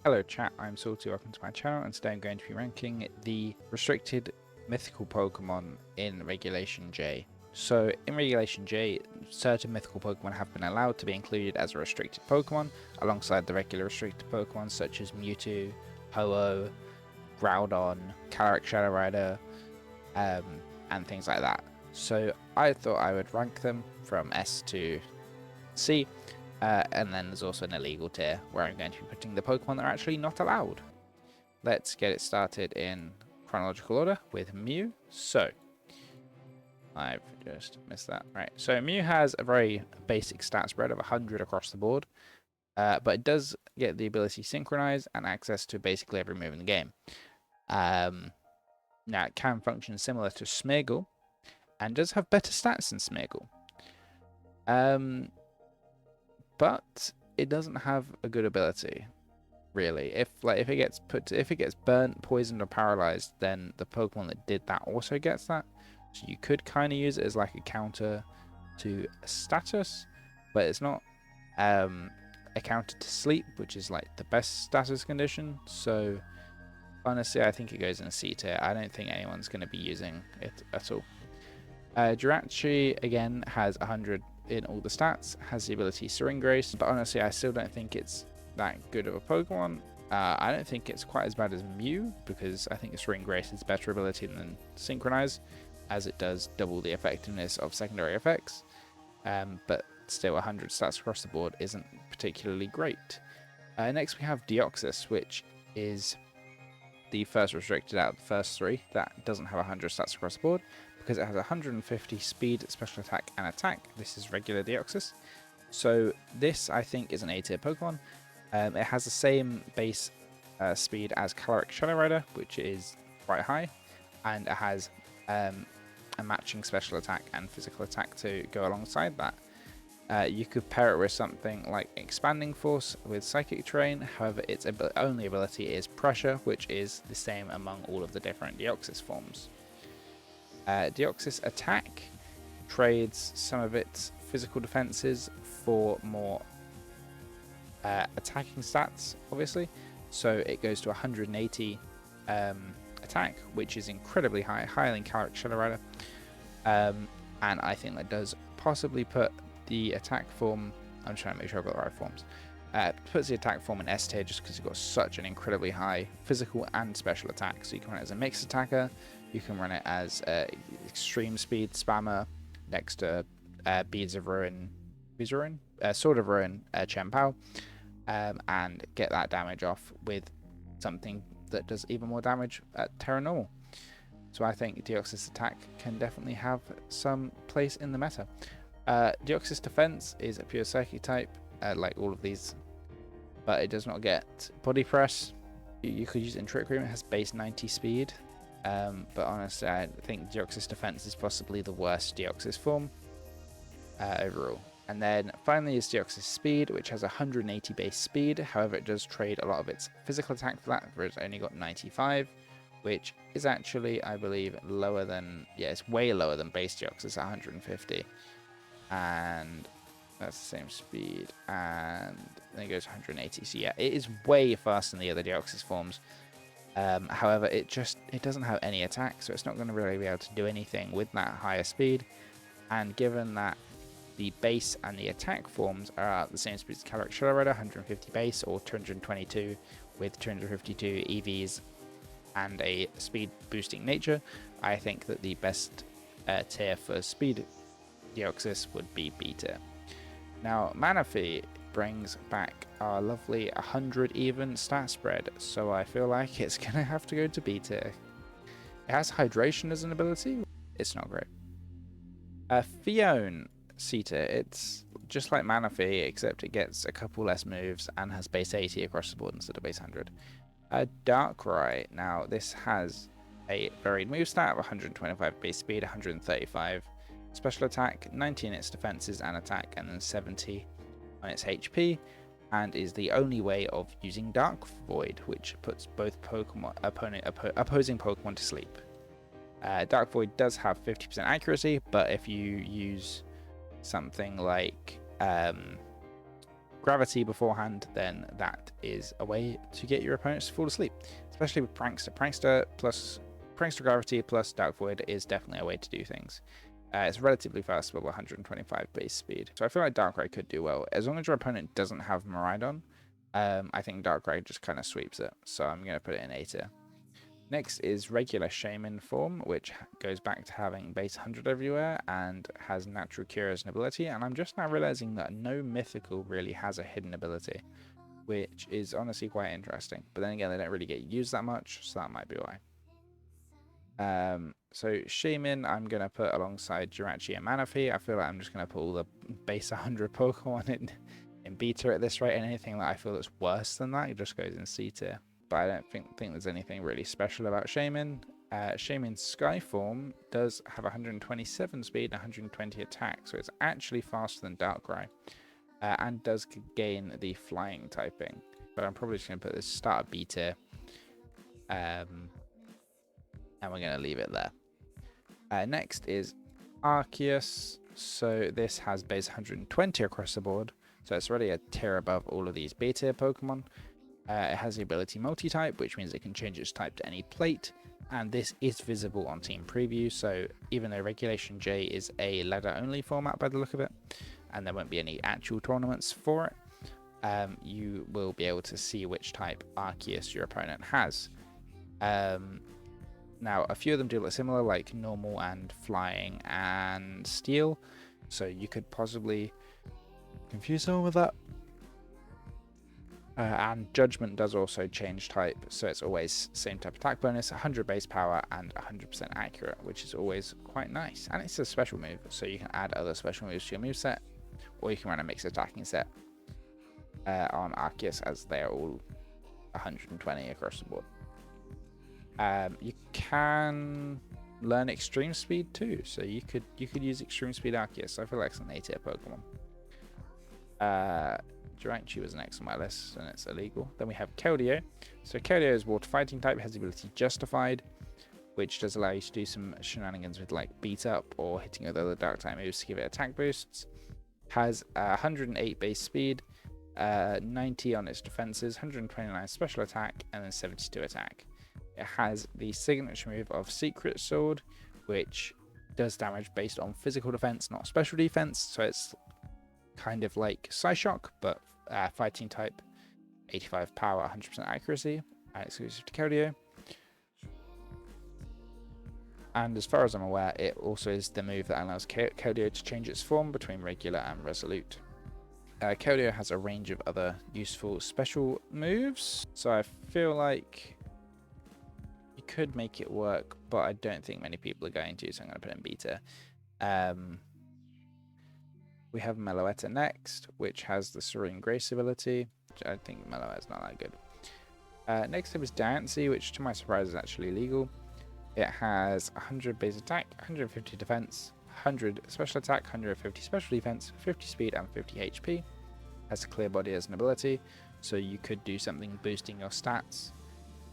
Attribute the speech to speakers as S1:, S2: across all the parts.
S1: Hello chat, I'm Salty, welcome to my channel, and today I'm going to be ranking the restricted mythical Pokemon in Regulation J. So in Regulation J, certain mythical Pokemon have been allowed to be included as a restricted Pokemon, alongside the regular restricted Pokemon such as Mewtwo, Ho-Oh, Groudon, Calyrex Shadow Rider, and things like that. So I thought I would rank them from S to C, and then there's also an illegal tier where I'm going to be putting the Pokemon that are actually not allowed. Let's get it started in chronological order with Mew. So, I've just missed that. Right, so Mew has a very basic stat spread of 100 across the board, but it does get the ability Synchronize and access to basically every move in the game. Now, it can function similar to Smeargle, and does have better stats than Smeargle. But it doesn't have a good ability, really. If it gets burnt, poisoned, or paralyzed, then the Pokemon that did that also gets that. So you could kind of use it as like a counter to status, but it's not a counter to sleep, which is like the best status condition. So honestly, I think it goes in C tier. I don't think anyone's going to be using it at all. Jirachi again has 100 in all the stats, has the ability Syringrace, but honestly I still don't think it's that good of a Pokemon. I don't think it's quite as bad as Mew, because I think Syringrace is better ability than Synchronize, as it does double the effectiveness of secondary effects, but still 100 stats across the board isn't particularly great. Next we have Deoxys, which is the first restricted out of the first three that doesn't have 100 stats across the board, because it has 150 speed, special attack, and attack. This is regular Deoxys. So this, I think, is an A tier Pokemon. It has the same base speed as Calyrex Shadow Rider, which is quite high, and it has a matching special attack and physical attack to go alongside that. You could pair it with something like Expanding Force with Psychic Terrain. However, its only ability is Pressure, which is the same among all of the different Deoxys forms. Deoxys attack trades some of its physical defenses for more attacking stats, obviously. So it goes to 180 attack, which is incredibly high, higher than Calyrex Shadow Rider. And I think that does possibly put the attack form, I'm trying to make sure I've got the right forms, puts the attack form in S tier just because you've got such an incredibly high physical and special attack. So you can run it as a mixed attacker, you can run it as extreme speed spammer next to Sword of Ruin, Chien-Pao, and get that damage off with something that does even more damage at Terra Normal. So I think Deoxys attack can definitely have some place in the meta. Deoxys defense is a pure psychic type, like all of these, but it does not get body press. You could use it in Trick Room, it has base 90 speed. But honestly, I think Deoxys defense is possibly the worst Deoxys form overall. And then finally is Deoxys speed, which has 180 base speed. However, it does trade a lot of its physical attack for that, where it's only got 95, which is actually, I believe, lower than, yeah, it's way lower than base Deoxys at 150. And that's the same speed, and then it goes 180. So yeah, it is way faster than the other Deoxys forms. However, it doesn't have any attack, so it's not going to really be able to do anything with that higher speed. And given that the base and the attack forms are at the same speed as Calyrex Shadow Rider, 150 base or 222 with 252 EVs and a speed boosting nature, I think that the best tier for speed Deoxys would be B tier. Now, Manaphy brings back our lovely 100 even stat spread, so I feel like it's gonna have to go to B tier. It has hydration as an ability, it's not great. Phione, C tier, it's just like Manaphy, except it gets a couple less moves and has base 80 across the board instead of base 100. Darkrai, now this has a varied move stat of 125 base speed, 135 special attack, 90 in its defenses and attack, and then 70 on its HP, and is the only way of using Dark Void, which puts both opposing Pokemon to sleep. Dark Void does have 50% accuracy, but if you use something like Gravity beforehand, then that is a way to get your opponents to fall asleep, especially with Prankster. Prankster Gravity plus Dark Void is definitely a way to do things. It's relatively fast with 125 base speed, so I feel like Darkrai could do well as long as your opponent doesn't have Miraidon. I think Darkrai just kind of sweeps it, so I'm going to put it in A tier. Next is regular Shaymin form, which goes back to having base 100 everywhere and has natural cure as an ability. And I'm just now realizing that no mythical really has a hidden ability, which is honestly quite interesting. But then again, they don't really get used that much, so that might be why. So Shaymin, I'm going to put alongside Diancie and Meloetta. I feel like I'm just going to put all the base 100 Pokemon in beta at this rate, and anything that I feel that's worse than that, it just goes in C tier. But I don't think there's anything really special about Shaymin. Shaymin's Sky form does have 127 speed and 120 attack, so it's actually faster than Darkrai, and does gain the flying typing. But I'm probably just going to put this start at B tier, and we're going to leave it there. Next is Arceus. So this has base 120 across the board, so it's already a tier above all of these B tier Pokemon. It has the ability multi-type, which means it can change its type to any plate, and this is visible on Team Preview, so even though Regulation J is a ladder-only format by the look of it, and there won't be any actual tournaments for it, you will be able to see which type Arceus your opponent has. Now, a few of them do look similar, like normal and flying and steel, so you could possibly confuse someone with that. And Judgment does also change type, so it's always same type attack bonus, 100 base power, and 100% accurate, which is always quite nice. And it's a special move, so you can add other special moves to your moveset, or you can run a mixed attacking set on Arceus, as they are all 120 across the board. You can learn Extreme Speed too, so you could use Extreme Speed Arceus. I feel like it's an A tier Pokemon. Diancie was next on my list, and it's illegal. Then we have Keldeo. So Keldeo is water fighting type, has the ability Justified, which does allow you to do some shenanigans with like beat up or hitting with other dark type moves to give it attack boosts. Has 108 base speed, 90 on its defenses, 129 special attack, and then 72 attack. It has the signature move of Secret Sword, which does damage based on physical defense, not special defense. So it's kind of like Psyshock, but fighting type, 85 power, 100% accuracy, and exclusive to Keldeo. And as far as I'm aware, it also is the move that allows Keldeo to change its form between regular and resolute. Keldeo has a range of other useful special moves, so I feel like you could make it work, but I don't think many people are going to, so I'm going to put it in beta. We have Meloetta next, which has the Serene Grace ability, which I think Meloetta's not that good. Next up is Diancie, which to my surprise is actually legal. It has 100 base attack, 150 defense, 100 special attack, 150 special defense, 50 speed, and 50 HP. Has a clear body as an ability, so you could do something boosting your stats.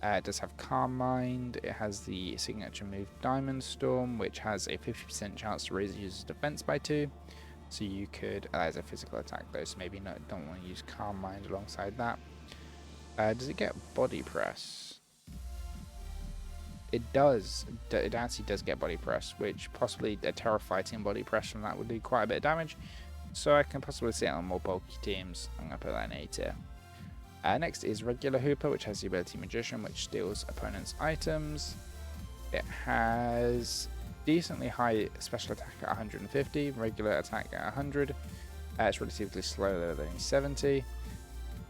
S1: It does have Calm Mind. It has the signature move Diamond Storm, which has a 50% chance to raise the user's defense by 2. So you could, as a physical attack though, so maybe don't want to use Calm Mind alongside that. Does it get Body Press? It does. Diancie does get Body Press, which possibly a Terra Fighting Body Press from that would do quite a bit of damage. So I can possibly see it on more bulky teams. I'm going to put that in A tier. Next is regular Hoopa, which has the ability Magician, which steals opponents' items. It has decently high special attack at 150, regular attack at 100. It's relatively slow, though, only 70.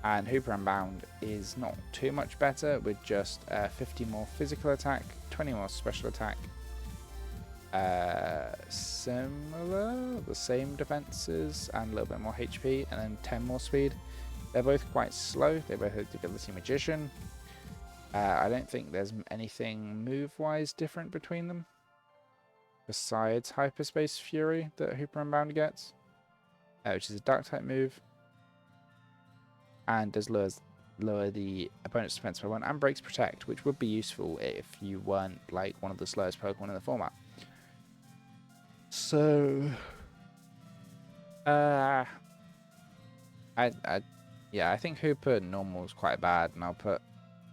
S1: And Hoopa Unbound is not too much better, with just 50 more physical attack, 20 more special attack. Similar, the same defenses, and a little bit more HP, and then 10 more speed. They're both quite slow. They both have the ability Magician. I don't think there's anything move-wise different between them, besides Hyperspace Fury that Hoopa Unbound gets, which is a Dark-type move, and does lower the opponent's defense by 1, and breaks Protect, which would be useful if you weren't like one of the slowest Pokemon in the format. So, I Yeah, I think Hoopa normal is quite bad, and I'll put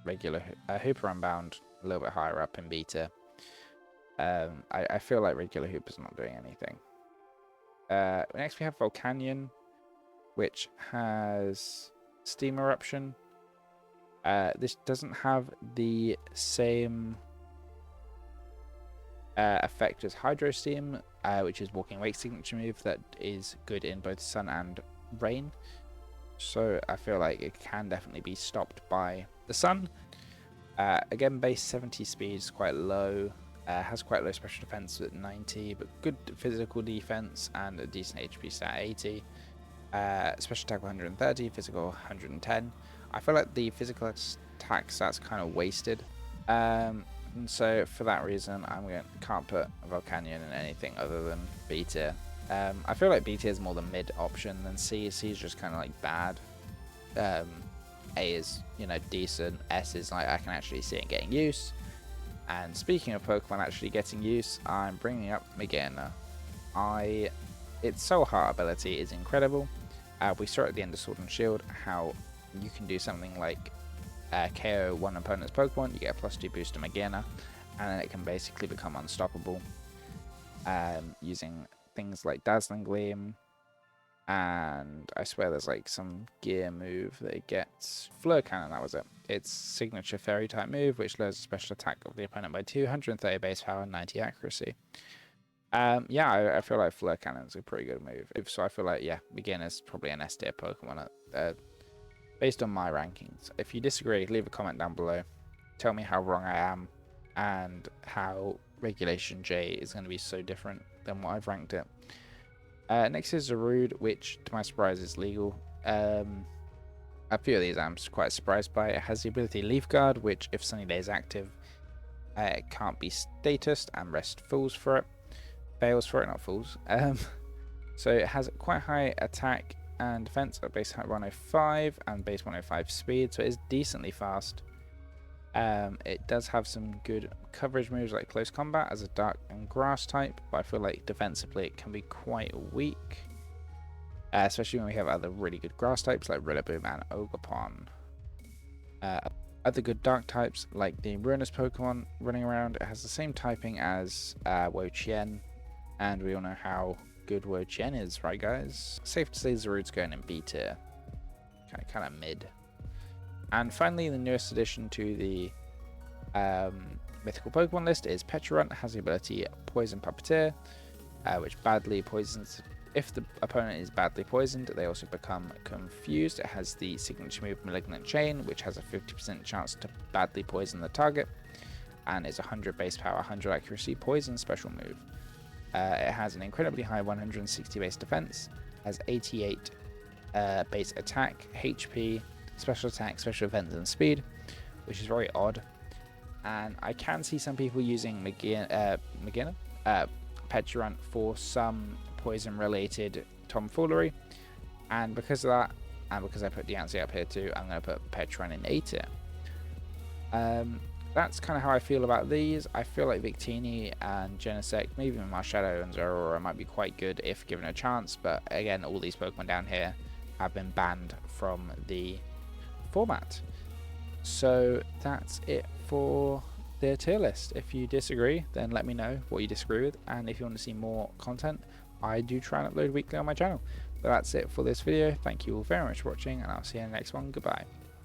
S1: regular Hoopa Unbound a little bit higher up in beta. I feel like regular Hoopa's not doing anything. Next we have Volcanion, which has Steam Eruption. This doesn't have the same effect as Hydro Steam, which is Walking Awake signature move that is good in both Sun and Rain. So I feel like it can definitely be stopped by the Sun. Again, base 70 speed is quite low. Has quite low special defense at 90, but good physical defense and a decent HP stat 80. Special attack 130, physical 110. I feel like the physical attack stat's kind of wasted. And so for that reason, can't put Volcanion in anything other than beta. I feel like beta is more the mid option than C. C is just kind of like bad. A is, you know, decent. S is like I can actually see it getting use. And speaking of Pokemon actually getting use, I'm bringing up Magearna. Its Soul Heart ability is incredible. We saw at the end of Sword and Shield how you can do something like KO one opponent's Pokemon, you get a +2 boost to Magearna, and then it can basically become unstoppable using things like Dazzling Gleam, and I swear there's like some gear move that it gets. Fleur Cannon, that was it. Its signature fairy type move, which lowers the special attack of the opponent by 230 base power, 90 accuracy. Yeah, I feel like Fleur Cannon is a pretty good move. So I feel like, yeah, Beginner's probably an S tier Pokemon based on my rankings. If you disagree, leave a comment down below. Tell me how wrong I am and how Regulation J is going to be so different than what I've ranked it. Next is Zarude, which to my surprise is legal. A few of these I'm quite surprised by. It has the ability Leaf Guard, which if Sunny Day is active, it can't be statused and rest falls for it. Fails for it, not falls. So it has quite high attack and defense at base 105 and base 105 speed, so it is decently fast. It does have some good coverage moves like Close Combat as a Dark and Grass type, but I feel like defensively it can be quite weak. Especially when we have other really good grass types like Rillaboom and Ogerpon. Other good dark types like the Ruinous Pokemon running around, it has the same typing as Wo-Chien, and we all know how good Wo-Chien is, right guys? Safe to say Zarude's going in B tier. Kind of mid. And finally, the newest addition to the mythical Pokemon list is Pecharunt. Has the ability Poison Puppeteer, which badly poisons. If the opponent is badly poisoned, they also become confused. It has the signature move Malignant Chain, which has a 50% chance to badly poison the target, and is 100 base power, 100 accuracy poison special move. It has an incredibly high 160 base defense, has 88 base attack, HP, special attack, special defense, and speed, which is very odd. And I can see some people using Magearna, Pecharunt for some poison-related tomfoolery, and because of that, and because I put Diancie up here too, I'm going to put Pecharunt in A tier. That's kind of how I feel about these. I feel like Victini and Genesect, maybe even Marshadow and Zeraora might be quite good if given a chance, but again, all these Pokemon down here have been banned from the format. So that's it for the tier list. If you disagree, then let me know what you disagree with, and if you want to see more content, I do try and upload weekly on my channel. But that's it for this video. Thank you all very much for watching, and I'll see you in the next one. Goodbye.